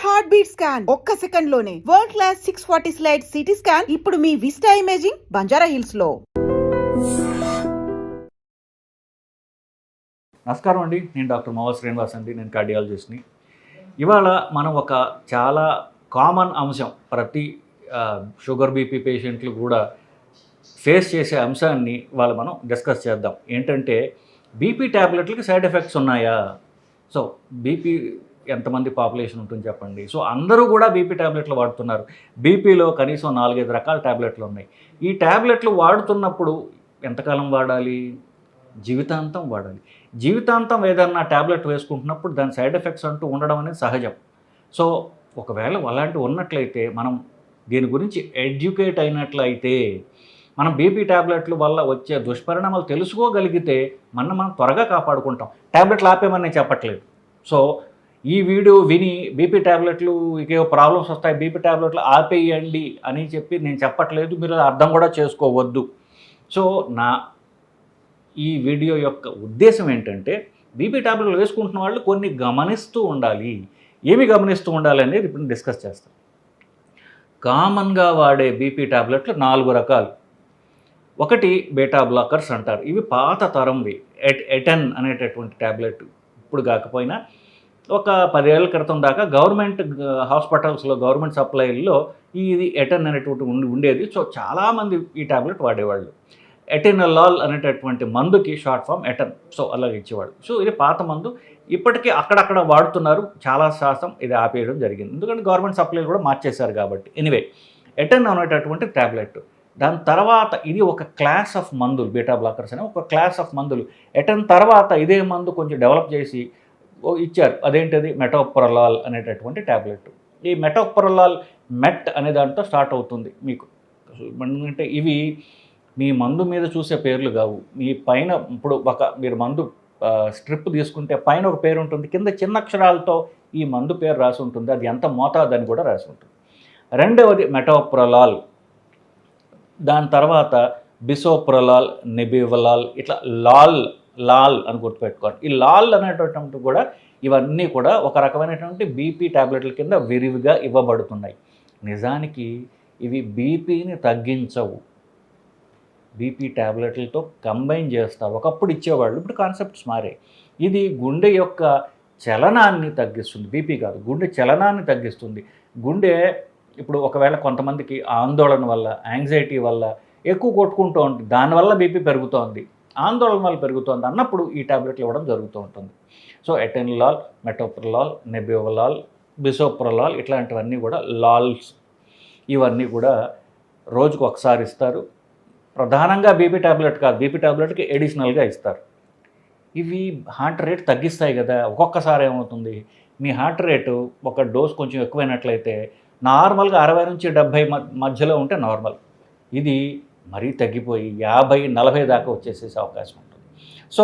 Heart beat scan ఒక్క second లోనే world class 640 slide CT scan ఇప్పుడు మీ విస్టా ఇమేజింగ్ బంజారా హిల్స్ లో. నమస్కారం అండి, నేను డాక్టర్ మోహన్ శ్రీనివాస్ అండి, నేను కార్డియాలజిస్ట్ని. ఇవాళ మనం ఒక చాలా కామన్ అంశం, ప్రతి షుగర్ బీపీ పేషెంట్లు కూడా ఫేస్ చేసే అంశాన్ని ఇవాళ మనం డిస్కస్ చేద్దాం. ఏంటంటే బీపీ ట్యాబ్లెట్లకి సైడ్ ఎఫెక్ట్స్ ఉన్నాయా? సో బీపీ ఎంతమంది పాపులేషన్ ఉంటుంది చెప్పండి. సో అందరూ కూడా బీపీ ట్యాబ్లెట్లు వాడుతున్నారు. బీపీలో కనీసం 4-5 రకాల ట్యాబ్లెట్లు ఉన్నాయి. ఈ ట్యాబ్లెట్లు వాడుతున్నప్పుడు ఎంతకాలం వాడాలి? జీవితాంతం వాడాలి. జీవితాంతం ఏదన్నా ట్యాబ్లెట్ వేసుకుంటున్నప్పుడు దాని సైడ్ ఎఫెక్ట్స్ అంటూ ఉండడం అనేది సహజం. సో ఒకవేళ అలాంటివి ఉన్నట్లయితే మనం దీని గురించి ఎడ్యుకేట్ అయినట్లయితే, మనం బీపీ ట్యాబ్లెట్ల వల్ల వచ్చే దుష్పరిణామాలు తెలుసుకోగలిగితే మనం త్వరగా కాపాడుకుంటాం. ట్యాబ్లెట్లు ఆపేమని నేను చెప్పట్లేదు. సో ఈ వీడియో విని బీపీ ట్యాబ్లెట్లు ఇకేవో ప్రాబ్లమ్స్ వస్తాయి, బీపీ ట్యాబ్లెట్లు ఆపేయండి అని చెప్పి నేను చెప్పట్లేదు, మీరు అర్థం కూడా చేసుకోవద్దు. సో ఈ వీడియో యొక్క ఉద్దేశం ఏంటంటే, బీపీ ట్యాబ్లెట్లు వేసుకుంటున్న వాళ్ళు కొన్ని గమనిస్తూ ఉండాలి. ఏమి గమనిస్తూ ఉండాలి అనేది ఇప్పుడు డిస్కస్ చేస్తాం. కామన్గా వాడే బీపీ ట్యాబ్లెట్లు 4 రకాలు. ఒకటి బీటా బ్లాకర్స్ అంటారు. ఇవి పాత తరంవి. ఎటెన్ అనేటటువంటి ట్యాబ్లెట్ ఇప్పుడు కాకపోయినా ఒక 10 ఏళ్ల క్రితం దాకా గవర్నమెంట్ హాస్పిటల్స్లో, గవర్నమెంట్ సప్లైల్లో ఇది ఎటెన్ అనేటువంటి ఉండేది. సో చాలామంది ఈ ట్యాబ్లెట్ వాడేవాళ్ళు. ఎటెనలాల్ అనేటటువంటి మందుకి షార్ట్ ఫామ్ ఎటెన్. సో అలాగే ఇచ్చేవాళ్ళు. సో ఇది పాత మందు. ఇప్పటికీ అక్కడక్కడ వాడుతున్నారు. చాలా శాతం ఇది ఆపేయడం జరిగింది, ఎందుకంటే గవర్నమెంట్ సప్లైలు కూడా మార్చేశారు కాబట్టి. ఎనివే, ఎటెన్ అనేటటువంటి ట్యాబ్లెట్. దాని తర్వాత ఇది ఒక క్లాస్ ఆఫ్ మందులు. బీటా బ్లాకర్స్ అనే ఒక క్లాస్ ఆఫ్ మందులు. ఎటెన్ తర్వాత ఇదే మందు కొంచెం డెవలప్ చేసి ఇచ్చారు. అదేంటిది? మెటోప్రలాల్ అనేటటువంటి ట్యాబ్లెట్. ఈ మెటోప్రలాల్ మెట్ అనే దాంతో స్టార్ట్ అవుతుంది మీకు. అంటే ఇవి మీ మందు మీద చూసే పేర్లు కావు. మీ పైన ఇప్పుడు మీరు మందు స్ట్రిప్ తీసుకుంటే పైన ఒక పేరు ఉంటుంది, కింద చిన్న అక్షరాలతో ఈ మందు పేరు రాసి ఉంటుంది, అది ఎంత మోతాదు అని కూడా రాసి ఉంటుంది. రెండవది మెటోప్రలాల్. దాని తర్వాత బిసోప్రలాల్, నెబివలాల్, ఇట్లా లాల్ అని గుర్తుపెట్టుకోండి. ఈ లాల్ అనేటటువంటి కూడా ఇవన్నీ కూడా ఒక రకమైనటువంటి బీపీ ట్యాబ్లెట్ల కింద విరివిగా ఇవ్వబడుతున్నాయి. నిజానికి ఇవి బీపీని తగ్గించవు. బీపీ ట్యాబ్లెట్లతో కంబైన్ చేస్తారు. ఒకప్పుడు ఇచ్చేవాళ్ళు, ఇప్పుడు కాన్సెప్ట్స్ మారాయి. ఇది గుండె యొక్క చలనాన్ని తగ్గిస్తుంది. బీపీ కాదు, గుండె చలనాన్ని తగ్గిస్తుంది. గుండె ఇప్పుడు ఒకవేళ కొంతమందికి ఆందోళన వల్ల, యాంగ్జైటీ వల్ల ఎక్కువ కొట్టుకుంటూ ఉంటుంది, దానివల్ల బీపీ పెరుగుతోంది, ఆందోళన వల్ల పెరుగుతోంది అన్నప్పుడు ఈ ట్యాబ్లెట్లు ఇవ్వడం జరుగుతూ ఉంటుంది. సో ఎటెనలాల్, మెటోప్రలాల్, నెబివలాల్, బిసోప్రలాల్ ఇట్లాంటివన్నీ కూడా లాల్స్. ఇవన్నీ కూడా రోజుకు ఒకసారి ఇస్తారు. ప్రధానంగా బీపీ ట్యాబ్లెట్ కాదు, బీపీ ట్యాబ్లెట్కి ఎడిషనల్గా ఇస్తారు. ఇవి హార్ట్ రేట్ తగ్గిస్తాయి కదా. ఒక్కొక్కసారి ఏమవుతుంది, మీ హార్ట్ రేటు ఒక డోస్ కొంచెం ఎక్కువైనట్లయితే నార్మల్గా 60 నుంచి 70 మధ్యలో ఉంటే నార్మల్. ఇది మరీ తగ్గిపోయి 50-40 దాకా వచ్చేసేసే అవకాశం ఉంటుంది. సో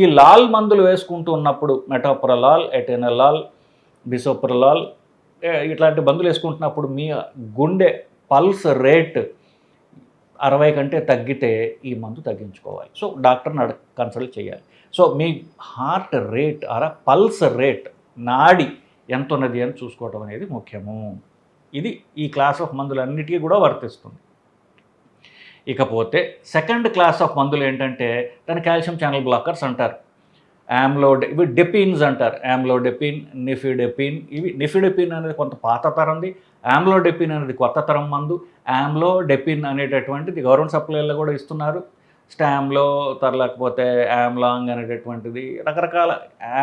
ఈ లాల్ మందులు వేసుకుంటూ ఉన్నప్పుడు మెటోప్రలాల్, ఎటెనలాల్, బిసోప్రలాల్ ఇట్లాంటి మందులు వేసుకుంటున్నప్పుడు మీ గుండె పల్స్ రేట్ 60 కంటే తగ్గితే ఈ మందు తగ్గించుకోవాలి. సో డాక్టర్ని కన్సల్ట్ చేయాలి. సో మీ హార్ట్ రేట్ పల్స్ రేట్, నాడి ఎంత ఉన్నది అని చూసుకోవడం అనేది ముఖ్యము. ఇది ఈ క్లాస్ ఆఫ్ మందులన్నిటికీ కూడా వర్తిస్తుంది. ఇకపోతే సెకండ్ క్లాస్ ఆఫ్ మందులు ఏంటంటే దాన్ని కాల్షియం ఛానల్ బ్లాకర్స్ అంటారు. ఇవి డెపిన్స్ అంటారు. ఆమ్లోడెపిన్, నిఫిడెపిన్. ఇవి నిఫిడెపిన్ అనేది కొంత పాత తరంది, ఆమ్లోడెపిన్ అనేది కొత్త తరం మందు. ఆమ్లోడెపిన్ అనేటటువంటిది గవర్నమెంట్ సప్లైలో కూడా ఇస్తున్నారు. స్టామ్లో లేకపోతే ఆమ్లాంగ్ అనేటటువంటిది, రకరకాల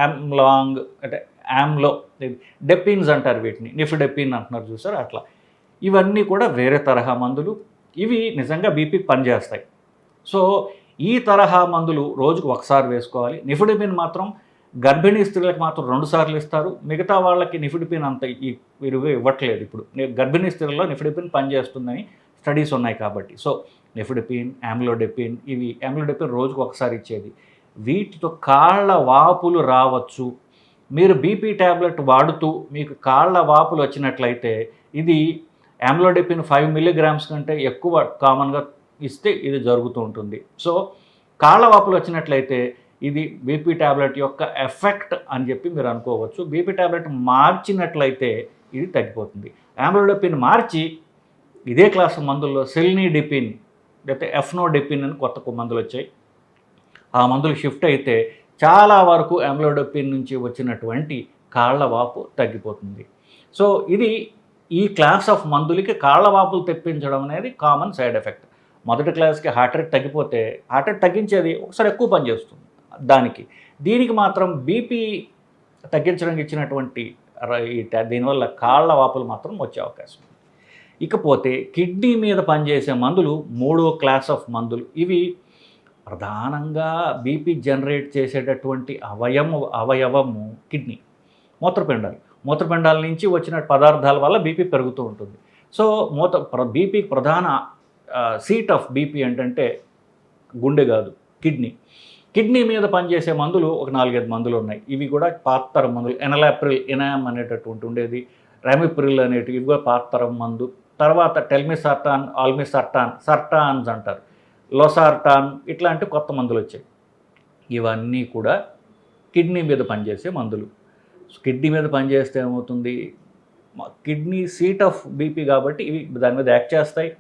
ఆమ్లాంగ్ అంటే ఆమ్లో డెపిన్స్ అంటారు వీటిని. నిఫిడెపిన్ అంటున్నారు చూసారు, అట్లా. ఇవన్నీ కూడా వేరే తరహా మందులు. ఇవి నిజంగా బీపీకి పనిచేస్తాయి. సో ఈ తరహా మందులు రోజుకు ఒకసారి వేసుకోవాలి. నిఫిడెపిన్ మాత్రం గర్భిణీ స్త్రీలకు మాత్రం 2 సార్లు ఇస్తారు. మిగతా వాళ్ళకి నిఫిడెపిన్ అంత విరివిగా ఇవ్వట్లేదు. ఇప్పుడు గర్భిణీ స్త్రీలలో నిఫిడెపిన్ పనిచేస్తుందని స్టడీస్ ఉన్నాయి కాబట్టి. సో నిఫిడెపిన్, ఆమ్లోడెపిన్, ఇవి ఆమ్లోడెపిన్ రోజుకు ఒకసారి ఇచ్చేది. వీటితో కాళ్ళ వాపులు రావచ్చు. మీరు బీపీ ట్యాబ్లెట్ వాడుతూ మీకు కాళ్ళ వాపులు వచ్చినట్లయితే ఇది ఆమ్లోడెపిన్ 5 మిల్లీగ్రామ్స్ కంటే ఎక్కువ కామన్గా ఇస్తే ఇది జరుగుతూ ఉంటుంది. సో కాళ్ళ వాపులు వచ్చినట్లయితే ఇది బీపీ ట్యాబ్లెట్ యొక్క ఎఫెక్ట్ అని చెప్పి మీరు అనుకోవచ్చు. బీపీ ట్యాబ్లెట్ మార్చినట్లయితే ఇది తగ్గిపోతుంది. ఆమ్లోడోపిన్ మార్చి ఇదే క్లాస్ మందుల్లో సెల్నిడిపిన్ లేకపోతే ఎఫ్నోడిపిన్ అని కొత్త మందులు వచ్చాయి. ఆ మందులు షిఫ్ట్ అయితే చాలా వరకు ఆమ్లోడోపిన్ నుంచి వచ్చినటువంటి కాళ్ళ వాపు తగ్గిపోతుంది. సో ఇది ఈ క్లాస్ ఆఫ్ మందులకి కాళ్ళ వాపులు తెప్పించడం అనేది కామన్ సైడ్ ఎఫెక్ట్. మొదటి క్లాస్కి హార్ట్ రేట్ తగ్గిపోతే హార్ట్ రేట్ తగ్గించేది ఒకసారి ఎక్కువ పనిచేస్తుంది దీనికి మాత్రం బీపీ తగ్గించడానికి ఇచ్చినటువంటి దీనివల్ల కాళ్ళ వాపులు మాత్రం వచ్చే అవకాశం ఉంది. ఇకపోతే కిడ్నీ మీద పనిచేసే మందులు మూడో క్లాస్ ఆఫ్ మందులు. ఇవి ప్రధానంగా బీపీ జనరేట్ చేసేటటువంటి అవయవము కిడ్నీ, మూత్రపిండాల నుంచి వచ్చిన పదార్థాల వల్ల బీపీ పెరుగుతూ ఉంటుంది. సో బీపీకి ప్రధాన సీట్ ఆఫ్ బీపీ ఏంటంటే గుండె కాదు, కిడ్నీ మీద పనిచేసే మందులు ఒక 4-5 మందులు ఉన్నాయి. ఇవి కూడా పాతతరం మందులు. ఎనలాప్రిల్, ఎనామ్ అనేటటువంటి ఉండేది, రామిప్రిల్ అనేటివి, ఇవి కూడా పాతతరం మందు. తర్వాత టెల్మిసర్టాన్, ఆల్మిసర్టాన్, సర్టాన్స్ అంటారు, లోసార్టాన్, ఇట్లాంటి కొత్త మందులు వచ్చాయి. ఇవన్నీ కూడా కిడ్నీ మీద పనిచేసే మందులు. కిడ్నీ మీద పనిచేస్తే ఏమవుతుంది, కిడ్నీ సీట్ ఆఫ్ బీపీ కాబట్టి ఇవి దాని మీద యాక్ట్ చేస్తాయి,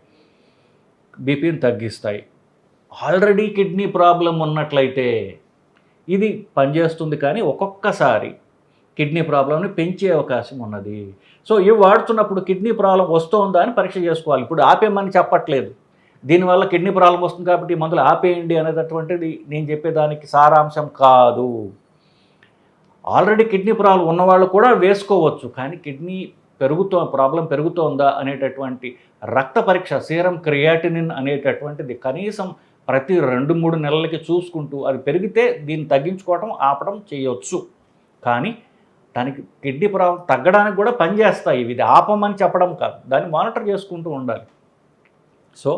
బీపీని తగ్గిస్తాయి. ఆల్రెడీ కిడ్నీ ప్రాబ్లం ఉన్నట్లయితే ఇది పనిచేస్తుంది, కానీ ఒక్కొక్కసారి కిడ్నీ ప్రాబ్లంని పెంచే అవకాశం ఉన్నది. సో ఇవి వాడుతున్నప్పుడు కిడ్నీ ప్రాబ్లం వస్తుందా అని పరీక్ష చేసుకోవాలి. ఇప్పుడు ఆపేయమని చెప్పట్లేదు, దీనివల్ల కిడ్నీ ప్రాబ్లం వస్తుంది కాబట్టి ఈ మందులు ఆపేయండి అనేటటువంటిది నేను చెప్పేదానికి సారాంశం కాదు. ఆల్రెడీ కిడ్నీ ప్రాబ్లం ఉన్నవాళ్ళు కూడా వేసుకోవచ్చు, కానీ కిడ్నీ ప్రాబ్లం పెరుగుతోందా అనేటటువంటి రక్త పరీక్ష, సీరం క్రియాటినిన్ అనేటటువంటిది కనీసం ప్రతి 2-3 నెలలకి చూసుకుంటూ అది పెరిగితే దీన్ని తగ్గించుకోవడం ఆపడం చేయొచ్చు. కానీ దానికి కిడ్నీ ప్రాబ్లం తగ్గడానికి కూడా పనిచేస్తాయి. ఇది ఆపమని చెప్పడం కాదు, దాన్ని మానిటర్ చేసుకుంటూ ఉండాలి. సో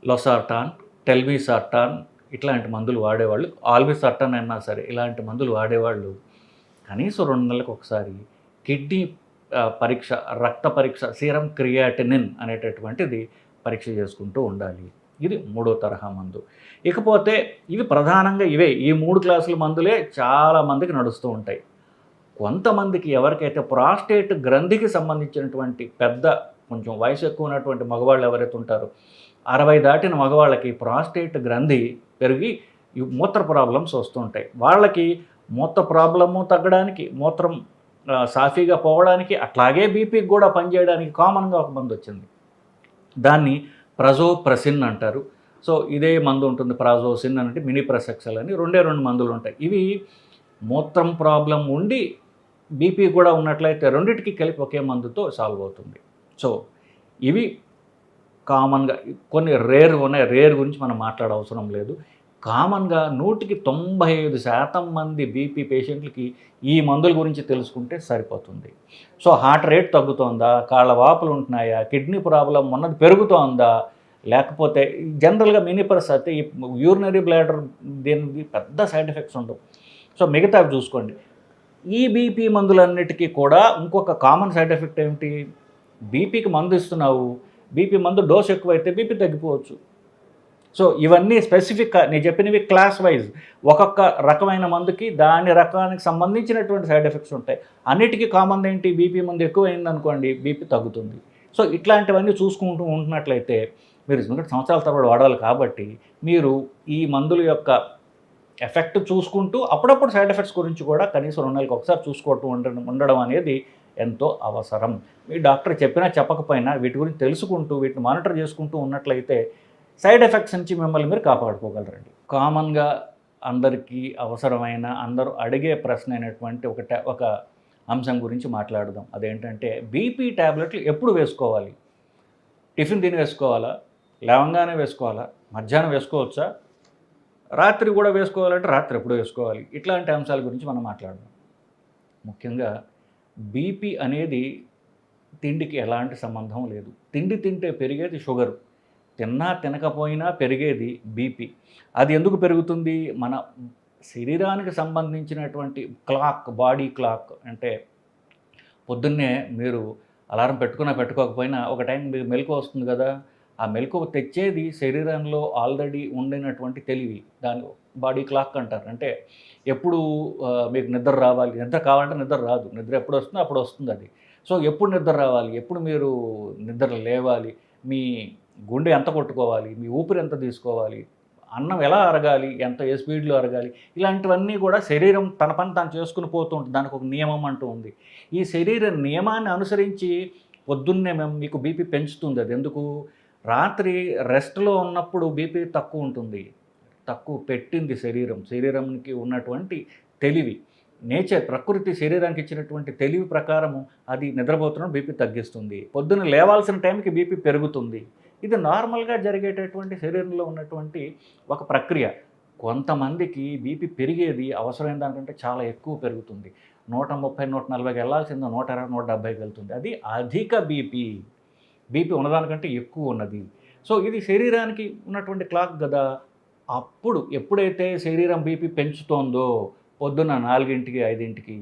లోసార్టాన్, టెల్మిసర్టాన్ ఇట్లాంటి మందులు వాడేవాళ్ళు, ఆల్మిసర్టాన్ అయినా సరే ఇలాంటి మందులు వాడేవాళ్ళు కనీసం 2 నెలలకు ఒకసారి కిడ్నీ పరీక్ష, రక్త పరీక్ష, సీరం క్రియాటినిన్ అనేటటువంటిది పరీక్ష చేసుకుంటూ ఉండాలి. ఇది 3వ తరహా మందు. ఇకపోతే ఇవి ప్రధానంగా ఈ 3 క్లాసుల మందులే చాలామందికి నడుస్తూ ఉంటాయి. కొంతమందికి ఎవరికైతే ప్రాస్టేట్ గ్రంథికి సంబంధించినటువంటి కొంచెం వయసు ఎక్కువ ఉన్నటువంటి మగవాళ్ళు ఎవరైతే ఉంటారో 60 దాటిన మగవాళ్ళకి ప్రాస్టేట్ గ్రంథి పెరిగి మూత్ర ప్రాబ్లమ్స్ వస్తుంటాయి. వాళ్ళకి మూత్ర ప్రాబ్లము తగ్గడానికి, మూత్రం సాఫీగా పోవడానికి, అట్లాగే బీపీకి కూడా పనిచేయడానికి కామన్గా ఒక మందు వచ్చింది. దాన్ని ప్రజోప్రెసిన్ అంటారు. సో ఇదే మందు ఉంటుంది, ప్రాజోసిన్ అంటే మినిప్రెసెక్సల్ అని 2 మందులు ఉంటాయి. ఇవి మూత్రం ప్రాబ్లం ఉండి బీపీ కూడా ఉన్నట్లయితే రెండింటికి కలిపి ఒకే మందుతో సాల్వ్ అవుతుంది. సో ఇవి కామన్గా కొన్ని రేర్ ఉన్నాయి, రేర్ గురించి మనం మాట్లాడవసరం లేదు. కామన్గా 100కి 95% మంది బీపీ పేషెంట్లకి ఈ మందుల గురించి తెలుసుకుంటే సరిపోతుంది. సో హార్ట్ రేట్ తగ్గుతోందా, కాళ్ళ వాపులు ఉంటున్నాయా, కిడ్నీ ప్రాబ్లం ఉన్నది పెరుగుతోందా, లేకపోతే జనరల్గా మినిపర్స్ అయితే ఈ యూరినరీ బ్లాడర్ దీనికి పెద్ద సైడ్ ఎఫెక్ట్స్ ఉండవు. సో మిగతావి చూసుకోండి. ఈ బీపీ మందులన్నిటికీ కూడా ఇంకొక కామన్ సైడ్ ఎఫెక్ట్ ఏమిటి, బీపీకి మందు ఇస్తున్నావు, బీపీ మందు డోస్ ఎక్కువైతే బీపీ తగ్గిపోవచ్చు. సో ఇవన్నీ స్పెసిఫిక్గా నేను చెప్పినవి క్లాస్ వైజ్, ఒక్కొక్క రకమైన మందుకి దాని రకానికి సంబంధించినటువంటి సైడ్ ఎఫెక్ట్స్ ఉంటాయి. అన్నిటికీ కామన్ ఏంటి, బీపీ మందు ఎక్కువైంది అనుకోండి బీపీ తగ్గుతుంది. సో ఇట్లాంటివన్నీ చూసుకుంటూ ఉంటున్నట్లయితే మీరు సంవత్సరాల తరబడి వాడాలి కాబట్టి మీరు ఈ మందుల యొక్క ఎఫెక్ట్ చూసుకుంటూ అప్పుడప్పుడు సైడ్ ఎఫెక్ట్స్ గురించి కూడా కనీసం 2 నెలలకు ఒకసారి చూసుకుంటూ ఉండడం అనేది ఎంతో అవసరం. మీ డాక్టర్ చెప్పినా చెప్పకపోయినా వీటి గురించి తెలుసుకుంటూ వీటిని మానిటర్ చేసుకుంటూ ఉన్నట్లయితే సైడ్ ఎఫెక్ట్స్ నుంచి మిమ్మల్ని మీరు కాపాడుకోగలరండి. కామన్గా అందరికీ అవసరమైన, అందరూ అడిగే ప్రశ్న అయినటువంటి ఒక అంశం గురించి మాట్లాడదాం. అదేంటంటే బీపీ ట్యాబ్లెట్లు ఎప్పుడు వేసుకోవాలి? టిఫిన్ తిని వేసుకోవాలా, లేవంగానే వేసుకోవాలా, మధ్యాహ్నం వేసుకోవచ్చా, రాత్రి కూడా వేసుకోవాలంటే రాత్రి ఎప్పుడు వేసుకోవాలి? ఇట్లాంటి అంశాల గురించి మనం మాట్లాడదాం. ముఖ్యంగా బీపీ అనేది తిండికి ఎలాంటి సంబంధం లేదు. తిండి తింటే పెరిగేది షుగరు, తిన్నా తినకపోయినా పెరిగేది బీపీ. అది ఎందుకు పెరుగుతుంది? మన శరీరానికి సంబంధించినటువంటి క్లాక్, బాడీ క్లాక్ అంటే పొద్దున్నే మీరు అలారం పెట్టుకోకపోయినా ఒక టైం మీకు మెలకు వస్తుంది కదా, ఆ మెలకువ తెచ్చేది శరీరంలో ఆల్రెడీ ఉండినటువంటి తెలివి, దాని బాడీ క్లాక్ అంటారు. అంటే ఎప్పుడు మీకు నిద్ర రావాలి, నిద్ర కావాలంటే నిద్ర రాదు, నిద్ర ఎప్పుడు వస్తుందో అప్పుడు వస్తుంది అది. సో ఎప్పుడు నిద్ర రావాలి, ఎప్పుడు మీరు నిద్ర లేవాలి, మీ గుండె ఎంత కొట్టుకోవాలి, మీ ఊపిరి ఎంత తీసుకోవాలి, అన్నం ఎలా అరగాలి, ఏ స్పీడ్లో అరగాలి, ఇలాంటివన్నీ కూడా శరీరం తన పని తాను చేసుకుని పోతూ ఉంటుంది. దానికి ఒక నియమం అంటూ ఉంది. ఈ శరీర నియమాన్ని అనుసరించి పొద్దున్నే మీకు బీపీ పెంచుతుంది. అది ఎందుకు? రాత్రి రెస్ట్లో ఉన్నప్పుడు బీపీ తక్కువ ఉంటుంది, తక్కువ పెట్టింది శరీరంకి ఉన్నటువంటి తెలివి, నేచర్, ప్రకృతి శరీరానికి ఇచ్చినటువంటి తెలివి ప్రకారము అది నిద్రపోతున్న బీపీ తగ్గిస్తుంది. పొద్దున్న లేవాల్సిన టైంకి బీపీ పెరుగుతుంది. ఇది నార్మల్గా జరిగేటటువంటి శరీరంలో ఉన్నటువంటి ఒక ప్రక్రియ. కొంతమందికి బీపీ పెరిగేది అవసరమైన దానికంటే చాలా ఎక్కువ పెరుగుతుంది. 130, 140కి వెళ్ళాల్సిందో 120, 170కి వెళ్తుంది. అది అధిక బీపీ ఉన్నదానికంటే ఎక్కువ ఉన్నది. సో ఇది శరీరానికి ఉన్నటువంటి క్లాక్ కదా. అప్పుడు ఎప్పుడైతే శరీరం బీపీ పెంచుతోందో పొద్దున్న 4కి, 5కి,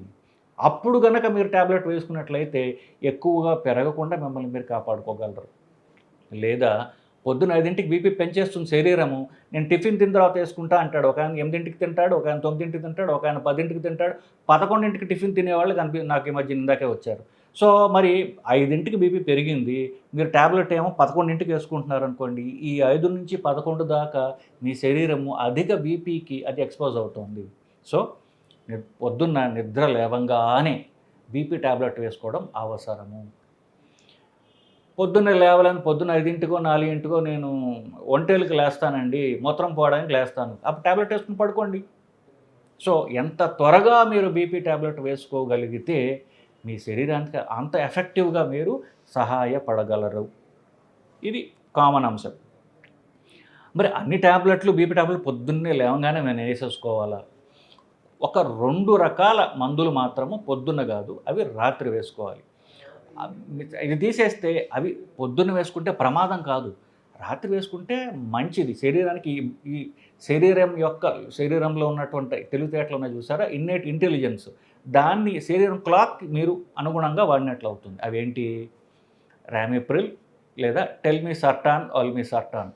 అప్పుడు కనుక మీరు ట్యాబ్లెట్ వేసుకున్నట్లయితే ఎక్కువగా పెరగకుండా మిమ్మల్ని మీరు కాపాడుకోగలరు. లేదా పొద్దున్న 5కి బీపీ పెంచేస్తుంది శరీరము, నేను టిఫిన్ తిన్న తర్వాత వేసుకుంటా అంటాడు. ఒక ఆయన 8కి తింటాడు, ఒక ఆయన 9కి తింటాడు, ఒక ఆయన 10కి తింటాడు, 11కి టిఫిన్ తినేవాళ్ళు నాకు ఈ మధ్య ఇందాకే వచ్చారు. సో మరి 5కి బీపీ పెరిగింది, మీరు ట్యాబ్లెట్ ఏమో 11కి వేసుకుంటున్నారు అనుకోండి, ఈ 5 నుంచి 11 దాకా మీ శరీరము అధిక బీపీకి అది ఎక్స్పోజ్ అవుతుంది. సో పొద్దున్న నిద్ర లేవంగానే బీపీ ట్యాబ్లెట్ వేసుకోవడం అవసరము. పొద్దున్నే లేవాలని పొద్దున్న 5కో 4కో నేను ఒంటేలకు లేస్తానండి, మూత్రం పోవడానికి లేస్తాను, అప్పుడు ట్యాబ్లెట్ వేసుకుని పడుకోండి. సో ఎంత త్వరగా మీరు బీపీ ట్యాబ్లెట్ వేసుకోగలిగితే మీ శరీరానికి అంత ఎఫెక్టివ్గా మీరు సహాయపడగలరు. ఇది కామన్ అంశం. మరి అన్ని ట్యాబ్లెట్లు, బీపీ ట్యాబ్లెట్లు పొద్దున్నే లేవగానే నేను వేసేసుకోవాలా? ఒక 2 రకాల మందులు మాత్రము పొద్దున్న కాదు, అవి రాత్రి వేసుకోవాలి. ఇది తీసేస్తే అవి పొద్దున్న వేసుకుంటే ప్రమాదం కాదు, రాత్రి వేసుకుంటే మంచిది శరీరానికి. ఈ శరీరంలో ఉన్నటువంటి తెలివితేటలు ఉన్నాయి చూసారా, ఇన్నేట్ ఇంటెలిజెన్స్, దాన్ని శరీరం క్లాక్ మీరు అనుగుణంగా వాడినట్లు అవుతుంది. అవేంటి? రామిప్రిల్ లేదా టెల్మిసర్టాన్, ఆల్మిసర్టాన్.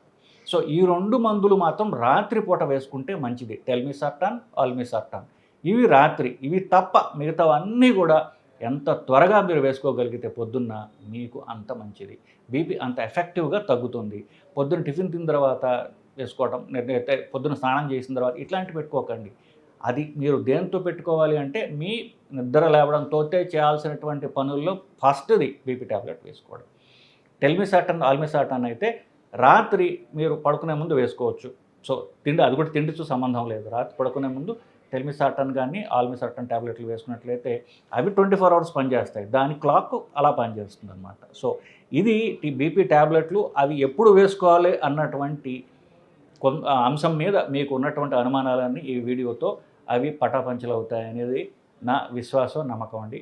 సో ఈ 2 మందులు మాత్రం రాత్రిపూట వేసుకుంటే మంచిది. టెల్మిసర్టాన్, ఆల్మిసర్టాన్, ఇవి రాత్రి. ఇవి తప్ప మిగతావన్నీ కూడా ఎంత త్వరగా మీరు వేసుకోగలిగితే పొద్దున్న మీకు అంత మంచిది. బీపీ అంత ఎఫెక్టివ్గా తగ్గుతుంది. పొద్దున్న టిఫిన్ తిన్న తర్వాత వేసుకోవడం, పొద్దున్న స్నానం చేసిన తర్వాత ఇట్లాంటివి పెట్టుకోకండి. అది మీరు దేంతో పెట్టుకోవాలి అంటే మీ నిద్ర లేవడంతోటే చేయాల్సినటువంటి పనుల్లో ఫస్ట్ది బీపీ ట్యాబ్లెట్ వేసుకోవడం. టెల్మిసర్టాన్, ఆల్మిసర్టాన్ అయితే రాత్రి మీరు పడుకునే ముందు వేసుకోవచ్చు. సో అది కూడా తిండితో సంబంధం లేదు. రాత్రి పడుకునే ముందు టెల్మిసర్టాన్ కానీ ఆల్మిసర్టాన్ ట్యాబ్లెట్లు వేసుకున్నట్లయితే అవి 24 అవర్స్ పనిచేస్తాయి. దాని క్లాక్ అలా పనిచేస్తుంది అనమాట. సో ఇది బీపీ ట్యాబ్లెట్లు అవి ఎప్పుడు వేసుకోవాలి అన్నటువంటి అంశం మీద మీకు ఉన్నటువంటి అనుమానాలన్నీ ఈ వీడియోతో అవి పటాపంచలు అవుతాయనేది నా విశ్వాసం, నమ్మకం అండి.